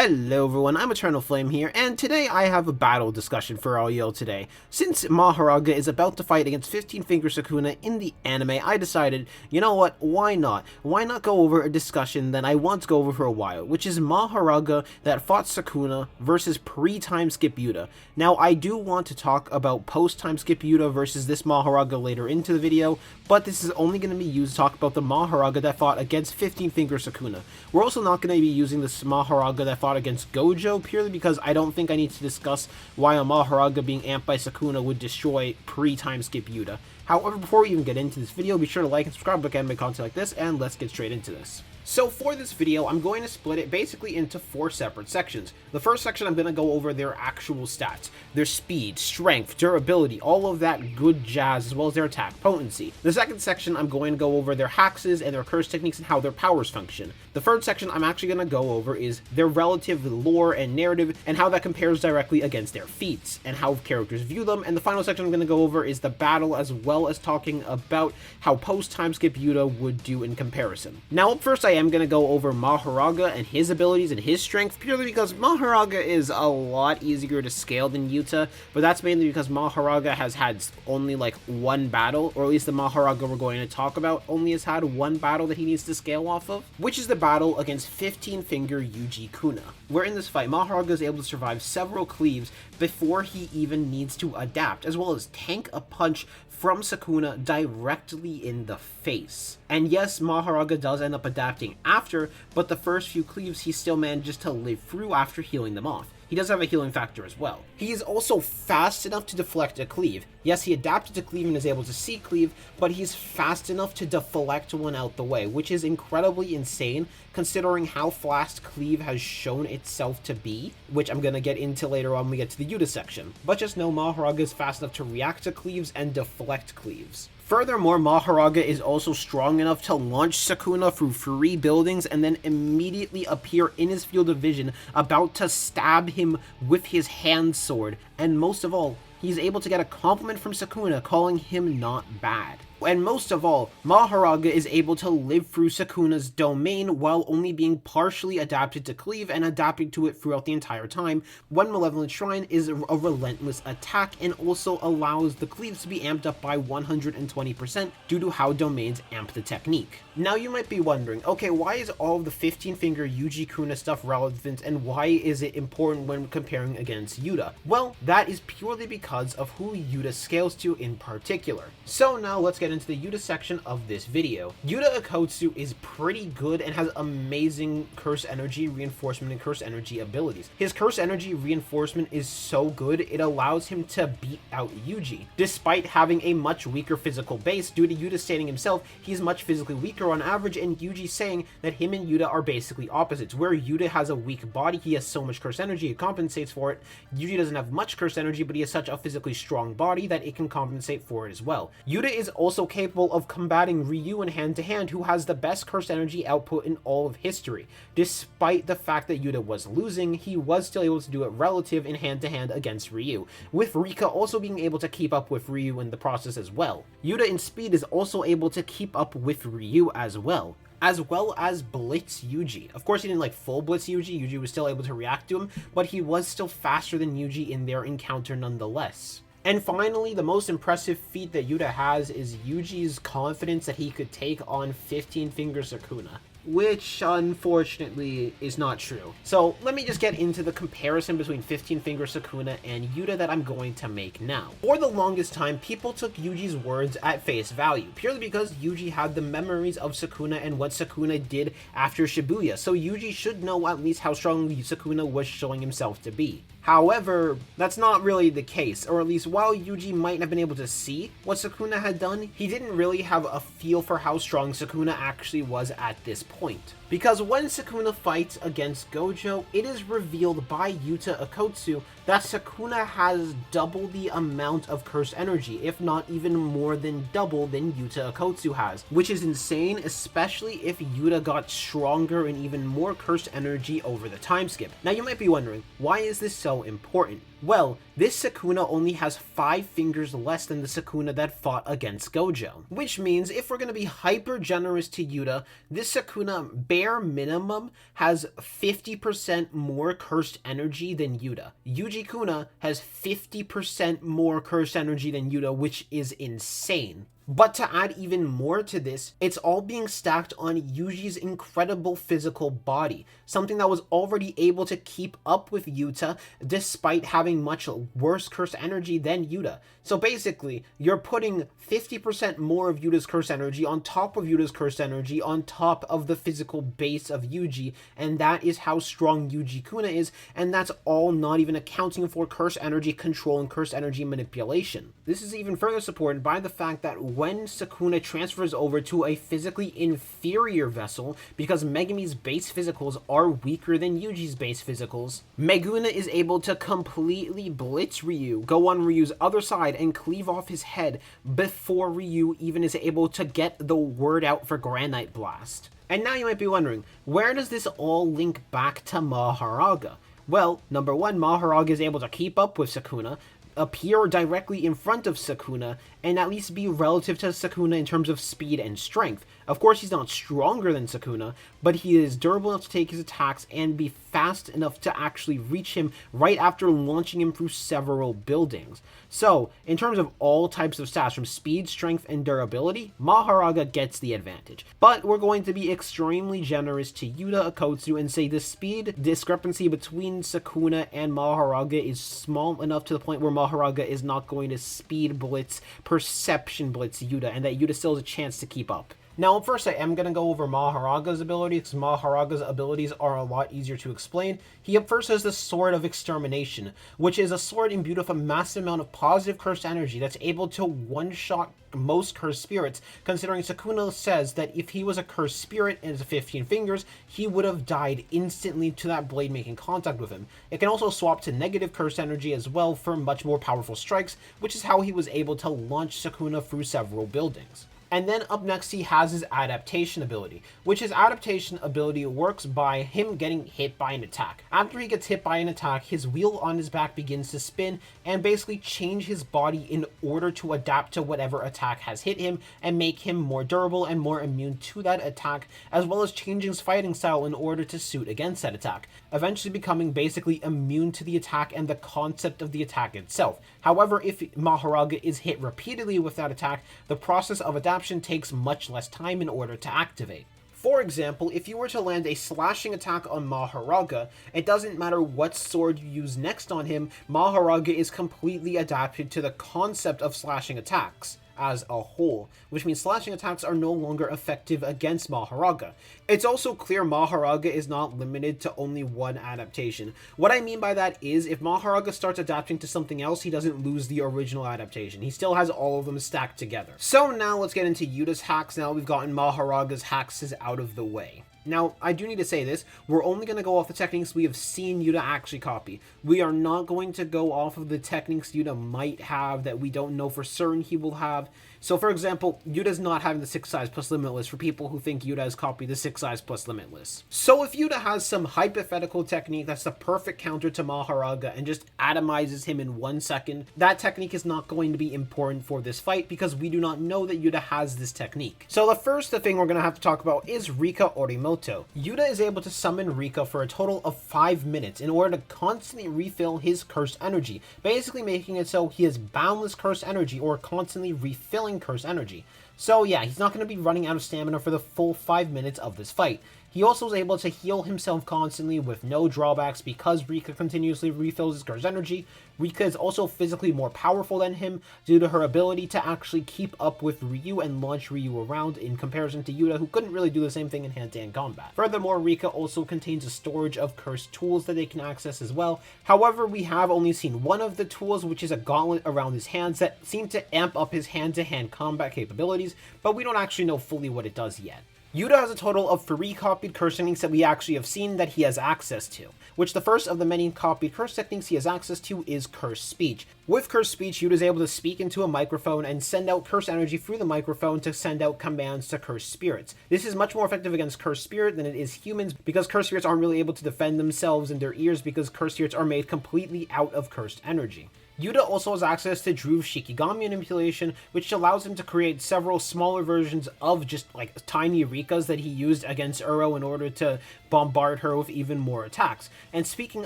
Hello everyone, I'm Eternal Flame here, and today I have a battle discussion for all y'all today. Since Mahoraga is about to fight against 15-Finger Sukuna in the anime, I decided, you know what, why not? Why not go over a discussion that I want to go over for a while, which is Mahoraga that fought Sukuna versus pre-time skip Yuta. Now, I do want to talk about post-time skip Yuta versus this Mahoraga later into the video, but this is only going to be used to talk about the Mahoraga that fought against 15-Finger Sukuna. We're also not going to be using this Mahoraga that fought against Gojo, purely because I don't think I need to discuss why a Mahoraga being amped by Sukuna would destroy pre-time skip Yuta. However, before we even get into this video, be sure to like and subscribe to anime content like this, and let's get straight into this. So for this video, I'm going to split it basically into 4 separate sections. The first section, I'm going to go over their actual stats, their speed, strength, durability, all of that good jazz, as well as their attack potency. The second section, I'm going to go over their hexes and their curse techniques and how their powers function. The third section I'm actually going to go over is their relative lore and narrative and how that compares directly against their feats and how characters view them. And the final section I'm going to go over is the battle, as well as talking about how post-time skip Yuta would do in comparison. Now up first, I am going to go over Mahoraga and his abilities and his strength, purely because Mahoraga is a lot easier to scale than Yuta, but that's mainly because Mahoraga has had only like one battle, or at least the Mahoraga we're going to talk about only has had one battle that he needs to scale off of, which is the battle against 15-Finger Yuji Kuna, where in this fight Mahoraga is able to survive several cleaves before he even needs to adapt, as well as tank a punch from Sukuna directly in the face. And yes, Mahoraga does end up adapting after, but the first few cleaves he still manages to live through after healing them off. He does have a healing factor as well. He is also fast enough to deflect a cleave. Yes, he adapted to cleave and is able to see cleave, but he's fast enough to deflect one out the way, which is incredibly insane considering how fast cleave has shown itself to be, which I'm going to get into later on when we get to the Yuta section. But just know Mahoraga is fast enough to react to cleaves and deflect cleaves. Furthermore, Mahoraga is also strong enough to launch Sukuna through 3 buildings and then immediately appear in his field of vision, about to stab him with his hand sword. And most of all, he's able to get a compliment from Sukuna calling him not bad. And most of all, Mahoraga is able to live through Sukuna's domain while only being partially adapted to cleave and adapting to it throughout the entire time. One Malevolent Shrine is a relentless attack and also allows the cleaves to be amped up by 120% due to how domains amp the technique. Now you might be wondering, okay, why is all of the 15-Finger Yuji Kuna stuff relevant and why is it important when comparing against Yuta? Well, that is purely because of who Yuta scales to in particular. So now let's get into the Yuta section of this video. Yuta Akotsu is pretty good and has amazing curse energy reinforcement and curse energy abilities. His curse energy reinforcement is so good, it allows him to beat out Yuji. Despite having a much weaker physical base, due to Yuta stating himself, he's much physically weaker on average, and Yuji saying that him and Yuta are basically opposites. Where Yuta has a weak body, he has so much curse energy, it compensates for it. Yuji doesn't have much curse energy, but he has such a physically strong body that it can compensate for it as well. Yuta is also capable of combating Ryu in hand-to-hand, who has the best curse energy output in all of history. Despite the fact that Yuta was losing, he was still able to do it relative in hand-to-hand against Ryu, with Rika also being able to keep up with Ryu in the process as well. Yuta in speed is also able to keep up with Ryu as well as Blitz Yuji. Of course, he didn't like full Blitz Yuji. Yuji was still able to react to him, but he was still faster than Yuji in their encounter nonetheless. And finally, the most impressive feat that Yuta has is Yuji's confidence that he could take on 15-Finger Sukuna, which unfortunately is not true. So let me just get into the comparison between 15-Finger Sukuna and Yuta that I'm going to make now. For the longest time, people took Yuji's words at face value, purely because Yuji had the memories of Sukuna and what Sukuna did after Shibuya, so Yuji should know at least how strong Sukuna was showing himself to be. However, that's not really the case, or at least while Yuji might have been able to see what Sukuna had done, he didn't really have a feel for how strong Sukuna actually was at this point. Because when Sukuna fights against Gojo, it is revealed by Yuta Akotsu that Sukuna has double the amount of curse energy, if not even more than double than Yuta Akotsu has, which is insane, especially if Yuta got stronger and even more cursed energy over the time skip. Now you might be wondering, why is this so so important? Well, this Sukuna only has 5 fingers less than the Sukuna that fought against Gojo. Which means if we're going to be hyper generous to Yuta, this Sukuna bare minimum has 50% more cursed energy than Yuta. Yuji Kuna has 50% more cursed energy than Yuta, which is insane. But to add even more to this, it's all being stacked on Yuji's incredible physical body, something that was already able to keep up with Yuta despite having much worse cursed energy than Yuta. So basically, you're putting 50% more of Yuta's cursed energy on top of Yuta's cursed energy on top of the physical base of Yuji, and that is how strong Yuji Kuna is, and that's all not even accounting for cursed energy control and cursed energy manipulation. This is even further supported by the fact that when Sukuna transfers over to a physically inferior vessel, because Megumi's base physicals are weaker than Yuji's base physicals, Meguna is able to completely blitz Ryu, go on Ryu's other side, and cleave off his head before Ryu even is able to get the word out for Granite Blast. And now you might be wondering, where does this all link back to Mahoraga? Well, number one, Mahoraga is able to keep up with Sukuna, appear directly in front of Sukuna, and at least be relative to Sukuna in terms of speed and strength. Of course, he's not stronger than Sukuna, but he is durable enough to take his attacks and be fast enough to actually reach him right after launching him through several buildings. So, in terms of all types of stats, from speed, strength, and durability, Mahoraga gets the advantage. But we're going to be extremely generous to Yuta Okkotsu and say the speed discrepancy between Sukuna and Mahoraga is small enough to the point where Mahoraga is not going to speed blitz, perception blitz Yuta, and that Yuta still has a chance to keep up. Now, first I am going to go over Mahoraga's abilities, because Mahoraga's abilities are a lot easier to explain. He first has the Sword of Extermination, which is a sword imbued with a massive amount of positive cursed energy that's able to one-shot most cursed spirits, considering Sukuna says that if he was a cursed spirit and has 15 fingers, he would have died instantly to that blade making contact with him. It can also swap to negative cursed energy as well for much more powerful strikes, which is how he was able to launch Sukuna through several buildings. And then up next he has his adaptation ability, which his adaptation ability works by him getting hit by an attack. After he gets hit by an attack, his wheel on his back begins to spin and basically change his body in order to adapt to whatever attack has hit him and make him more durable and more immune to that attack, as well as changing his fighting style in order to suit against that attack, eventually becoming basically immune to the attack and the concept of the attack itself. However, if Mahoraga is hit repeatedly with that attack, the process of adaptation takes much less time in order to activate. For example, if you were to land a slashing attack on Mahoraga, it doesn't matter what sword you use next on him, Mahoraga is completely adapted to the concept of slashing attacks as a whole, which means slashing attacks are no longer effective against Mahoraga. It's also clear Mahoraga is not limited to only one adaptation. What I mean by that is, if Mahoraga starts adapting to something else, he doesn't lose the original adaptation. He still has all of them stacked together. So now let's get into Yuta's hacks now we've gotten Mahoraga's hacks out of the way. Now, I do need to say this, we're only going to go off the techniques we have seen Yuta actually copy. We are not going to go off of the techniques Yuta might have that we don't know for certain he will have. So, for example, Yuta's not having the 6 size plus limitless for people who think Yuta has copied the 6 size plus limitless. So if Yuta has some hypothetical technique that's the perfect counter to Mahoraga and just atomizes him in 1 second, that technique is not going to be important for this fight because we do not know that Yuta has this technique. So the first thing we're going to have to talk about is Rika Orimoto. Yuta is able to summon Rika for a total of 5 minutes in order to constantly refill his cursed energy, basically making it so he has boundless cursed energy or constantly refilling cursed energy. So yeah, he's not going to be running out of stamina for the full 5 minutes of this fight. He also is able to heal himself constantly with no drawbacks because Rika continuously refills his cursed energy. Rika is also physically more powerful than him due to her ability to actually keep up with Ryu and launch Ryu around in comparison to Yuta, who couldn't really do the same thing in hand-to-hand combat. Furthermore, Rika also contains a storage of cursed tools that they can access as well. However, we have only seen one of the tools, which is a gauntlet around his hands that seem to amp up his hand-to-hand combat capabilities, but we don't actually know fully what it does yet. Yuta has a total of 3 copied curse techniques that we actually have seen that he has access to, which the first of the many copied curse techniques he has access to is curse speech. With curse speech, Yuta is able to speak into a microphone and send out curse energy through the microphone to send out commands to curse spirits. This is much more effective against curse spirit than it is humans, because curse spirits aren't really able to defend themselves in their ears because curse spirits are made completely out of cursed energy. Yuta also has access to Dru's Shikigami manipulation, which allows him to create several smaller versions of just like tiny Rikas that he used against Uro in order to bombard her with even more attacks. And speaking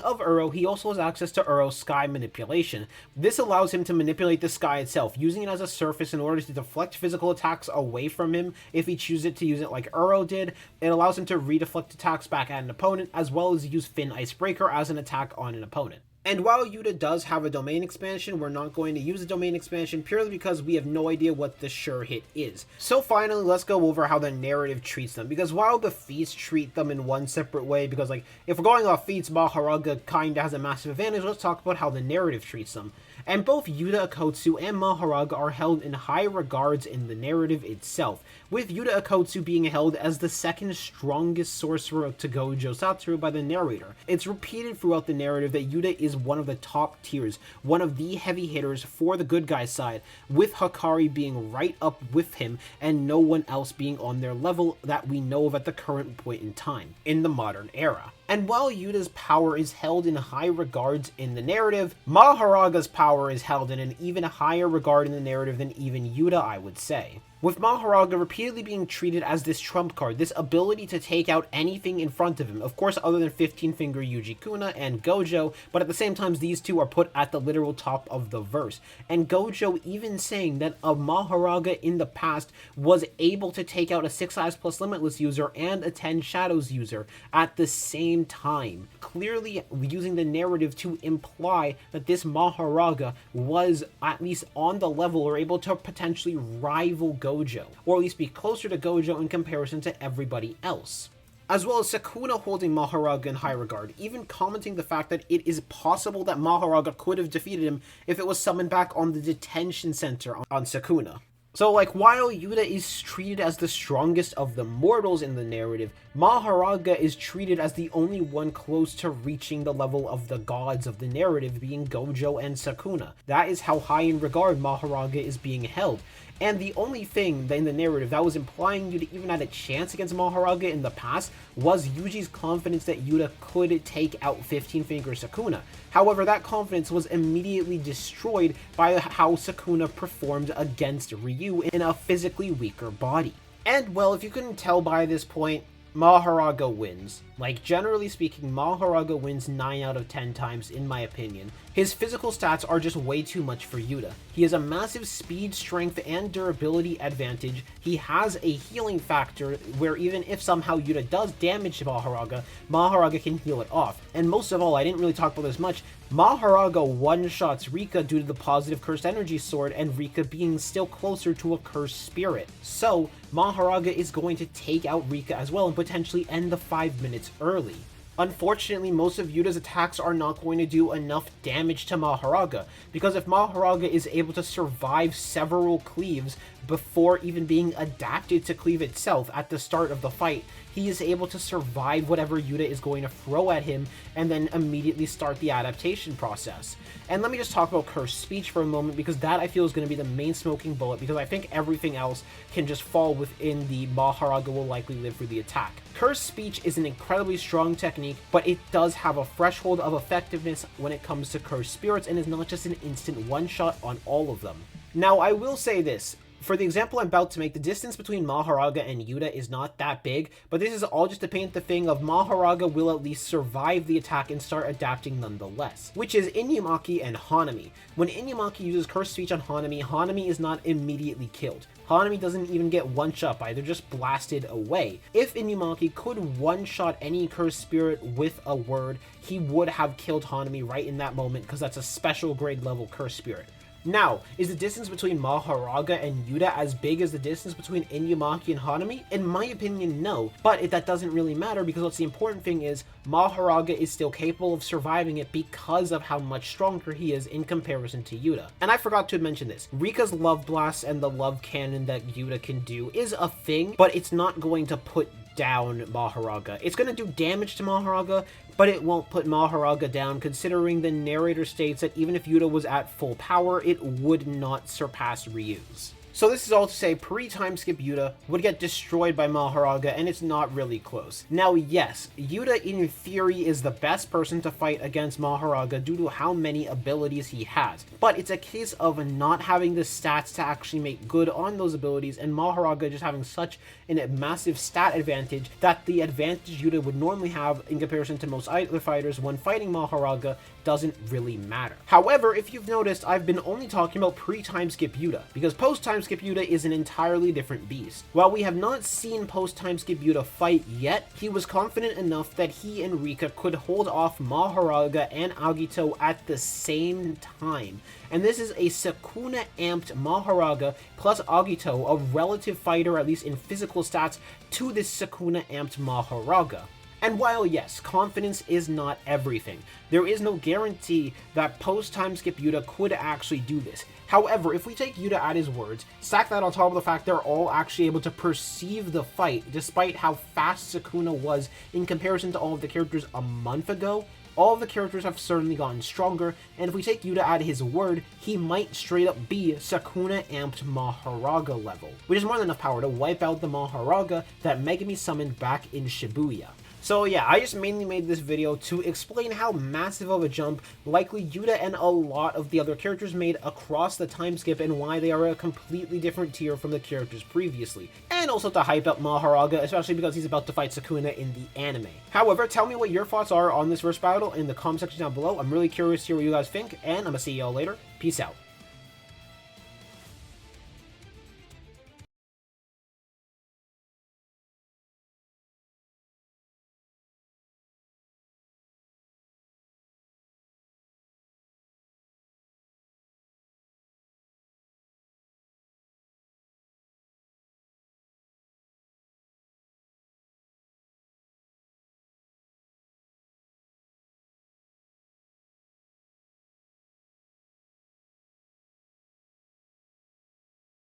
of Uro, he also has access to Uro's sky manipulation. This allows him to manipulate the sky itself, using it as a surface in order to deflect physical attacks away from him if he chooses to use it like Uro did. It allows him to redeflect attacks back at an opponent, as well as use Fin Icebreaker as an attack on an opponent. And while Yuta does have a domain expansion, we're not going to use the domain expansion purely because we have no idea what the sure hit is. So finally, let's go over how the narrative treats them, because while the feats treat them in one separate way, because like, if we're going off feats, Mahoraga kinda has a massive advantage, let's talk about how the narrative treats them. And both Yuta Akotsu and Mahoraga are held in high regards in the narrative itself, with Yuta Akotsu being held as the second strongest sorcerer to Gojo Satoru by the narrator. It's repeated throughout the narrative that Yuta is one of the top tiers, one of the heavy hitters for the good guy side, with Hakari being right up with him and no one else being on their level that we know of at the current point in time, in the modern era. And while Yuta's power is held in high regards in the narrative, Mahoraga's power is held in an even higher regard in the narrative than even Yuta, I would say. With Mahoraga repeatedly being treated as this trump card, this ability to take out anything in front of him, of course other than 15-finger Yuji Kuna and Gojo, but at the same time these two are put at the literal top of the verse. And Gojo even saying that a Mahoraga in the past was able to take out a 6 Eyes plus Limitless user and a 10 Shadows user at the same time, clearly using the narrative to imply that this Mahoraga was at least on the level or able to potentially rival Gojo, or at least be closer to Gojo in comparison to everybody else. As well as Sukuna holding Mahoraga in high regard, even commenting the fact that it is possible that Mahoraga could have defeated him if it was summoned back on the detention center on Sukuna. So like, while Yuta is treated as the strongest of the mortals in the narrative, Mahoraga is treated as the only one close to reaching the level of the gods of the narrative, being Gojo and Sukuna. That is how high in regard Mahoraga is being held. And the only thing in the narrative that was implying Yuta even had a chance against Mahoraga in the past was Yuji's confidence that Yuta could take out 15-finger Sukuna. However, that confidence was immediately destroyed by how Sukuna performed against Ryu in a physically weaker body. And well, if you couldn't tell by this point, Mahoraga wins. Like, generally speaking, Mahoraga wins 9 out of 10 times, in my opinion. His physical stats are just way too much for Yuta. He has a massive speed, strength, and durability advantage. He has a healing factor where even if somehow Yuta does damage to Mahoraga, Mahoraga can heal it off. And most of all, I didn't really talk about this much, Mahoraga one-shots Rika due to the positive cursed energy sword and Rika being still closer to a cursed spirit. So, Mahoraga is going to take out Rika as well and potentially end the 5 minutes early. Unfortunately, most of Yuta's attacks are not going to do enough damage to Mahoraga, because if Mahoraga is able to survive several cleaves before even being adapted to cleave itself at the start of the fight, he is able to survive whatever Yuta is going to throw at him and then immediately start the adaptation process. And let me just talk about cursed speech for a moment, because that I feel is going to be the main smoking bullet, because I think everything else can just fall within the Mahoraga will likely live through the attack. Cursed speech is an incredibly strong technique, but it does have a threshold of effectiveness when it comes to cursed spirits and is not just an instant one-shot on all of them. Now, I will say this. For the example I'm about to make, the distance between Mahoraga and Yuta is not that big, but this is all just to paint the thing of Mahoraga will at least survive the attack and start adapting nonetheless, which is Inumaki and Hanami. When Inumaki uses Cursed Speech on Hanami, Hanami is not immediately killed. Hanami doesn't even get one-shot by, they're just blasted away. If Inumaki could one-shot any cursed spirit with a word, he would have killed Hanami right in that moment, because that's a special grade level cursed spirit. Now, is the distance between Mahoraga and Yuta as big as the distance between Inuyamaki and Hanami? In my opinion, no, but that doesn't really matter because what's the important thing is Mahoraga is still capable of surviving it because of how much stronger he is in comparison to Yuta. And I forgot to mention this, Rika's Love Blast and the Love Cannon that Yuta can do is a thing, but it's not going to put down Mahoraga. It's going to do damage to Mahoraga, but it won't put Mahoraga down considering the narrator states that even if Yuta was at full power, it would not surpass Ryu's. So this is all to say pre-time skip Yuta would get destroyed by Mahoraga, and it's not really close. Now yes, Yuta in theory is the best person to fight against Mahoraga due to how many abilities he has, but it's a case of not having the stats to actually make good on those abilities, and Mahoraga just having such a massive stat advantage that the advantage Yuta would normally have in comparison to most other fighters when fighting Mahoraga doesn't really matter. However, if you've noticed, I've been only talking about pre-time skip Yuta, because post-time skip Yuta is an entirely different beast. While we have not seen post-time skip Yuta fight yet, he was confident enough that he and Rika could hold off Mahoraga and Agito at the same time. And this is a Sukuna amped Mahoraga plus Agito, a relative fighter at least in physical stats to this Sukuna amped Mahoraga. And while yes, confidence is not everything, there is no guarantee that post-time skip Yuta could actually do this. However, if we take Yuta at his words, stack that on top of the fact they're all actually able to perceive the fight despite how fast Sukuna was in comparison to all of the characters a month ago, all of the characters have certainly gotten stronger, and if we take Yuta at his word, he might straight up be Sukuna amped Mahoraga level, which is more than enough power to wipe out the Mahoraga that Megumi summoned back in Shibuya. So yeah, I just mainly made this video to explain how massive of a jump likely Yuta and a lot of the other characters made across the time skip and why they are a completely different tier from the characters previously. And also to hype up Mahoraga, especially because he's about to fight Sukuna in the anime. However, tell me what your thoughts are on this verse battle in the comment section down below. I'm really curious to hear what you guys think, and I'm gonna see y'all later. Peace out.